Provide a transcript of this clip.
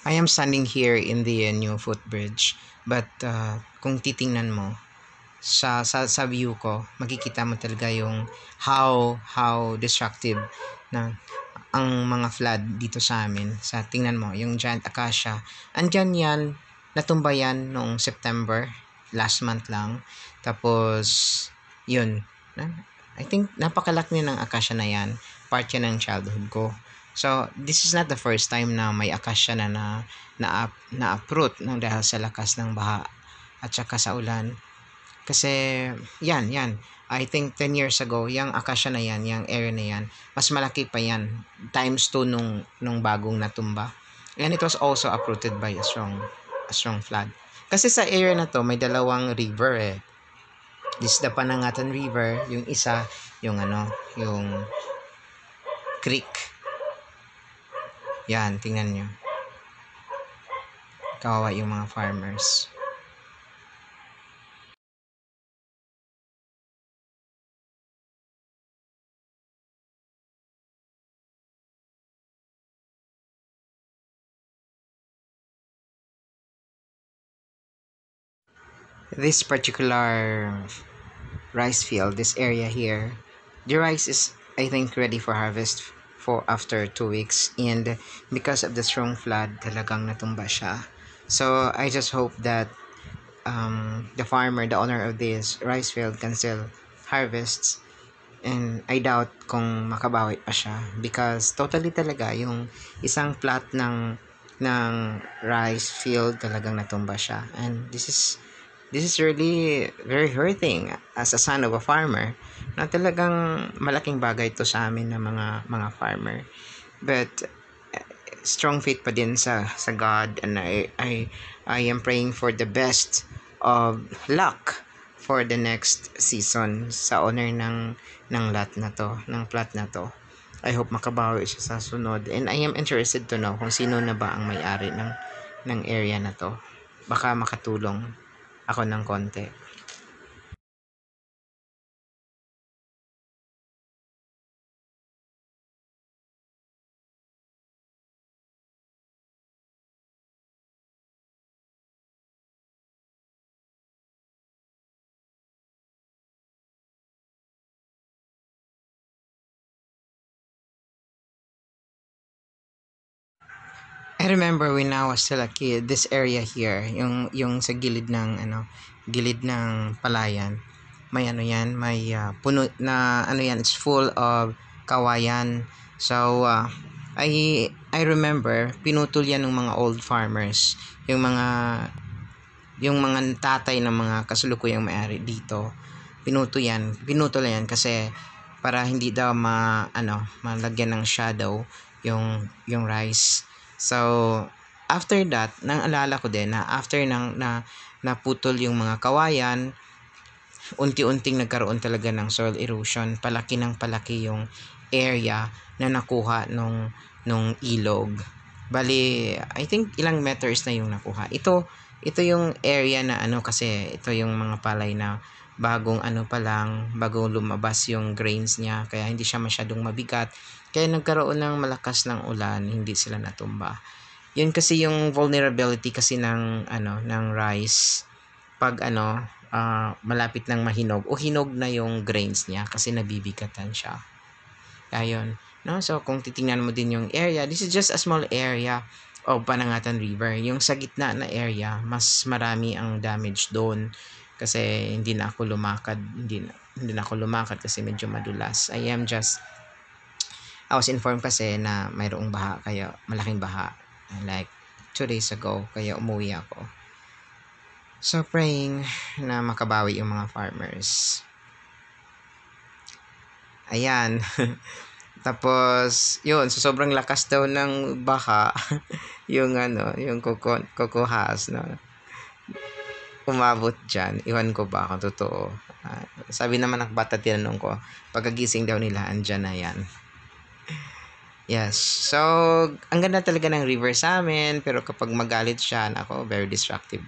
I am standing here in the new footbridge, but kung titingnan mo sa view ko, makikita mo talaga yung how destructive na ang mga flood dito sa amin. Sa tingnan mo, yung giant acacia, andyan yan, natumba yan noong September, last month lang. Tapos, yun, I think napakalaki ng acacia na yan, part yan ng childhood ko. So, this is not the first time na may acacia na uproot no, dahil sa lakas ng baha at saka sa ulan. Kasi, yan. I think 10 years ago, yung acacia na yan, yung area na yan, mas malaki pa yan. Times 2 nung bagong natumba. And it was also uprooted by a strong flood. Kasi sa area na to, may dalawang river eh. This is the Panangatan River. Yung isa, yung creek. Yan, tingnan nyo. Kawawa yung mga farmers. This particular rice field, this area here, the rice is, I think, ready for harvest for after 2 weeks, and because of the strong flood, talagang natumba siya. So I just hope that the farmer, the owner of this rice field, can still harvest, and I doubt kung makabawi pa siya because totally talaga yung isang plot ng rice field talagang natumba siya, and this is really very hurting as a son of a farmer na talagang malaking bagay to sa amin na mga farmer, but strong faith pa din sa God, and I am praying for the best of luck for the next season sa owner ng lot na to, ng plot na to. I hope makabawi siya sa sunod, and I am interested to know kung sino na ba ang may-ari ng area na to. Baka makatulong ako ng konti. I remember when I was still a kid, this area here, yung sa gilid ng palayan, may may puno na it's full of kawayan. So I remember pinutol yan ng mga old farmers, yung mga tatay ng mga kasulukuyang may-ari dito. Pinutol yan kasi para hindi daw malagyan ng shadow yung rice. So after that, nang alala ko din na after na naputol yung mga kawayan, unti-unting nagkaroon talaga ng soil erosion. Palaki ng palaki yung area na nakuha nung ilog. Bali, I think ilang meters na yung nakuha. Ito yung area na kasi ito yung mga palay na bagong bagong lumabas yung grains niya, kaya hindi siya masyadong mabigat. Kaya nagkaroon ng malakas ng ulan, hindi sila natumba. Yun kasi yung vulnerability kasi ng rice pag malapit ng mahinog o hinog na yung grains niya kasi nabibigatan siya. Ayun. No? So, kung titingnan mo din yung area, this is just a small area of Panangatan River. Yung sa gitna na area, mas marami ang damage doon kasi hindi na ako lumakad kasi medyo madulas. I was informed kasi na mayroong baha, kaya malaking baha. Like 2 days ago, kaya umuwi ako. So, praying na makabawi yung mga farmers. Ayan. Tapos, yun, so sobrang lakas daw ng baha, yung kukuhas, no? Umabot dyan. Iwan ko ba kung totoo. Sabi naman ng bata, tinanong ko, pagkagising daw nila, andyan na yan. Yes. So, ang ganda talaga ng river sa amin, pero kapag magalit siya, very destructive.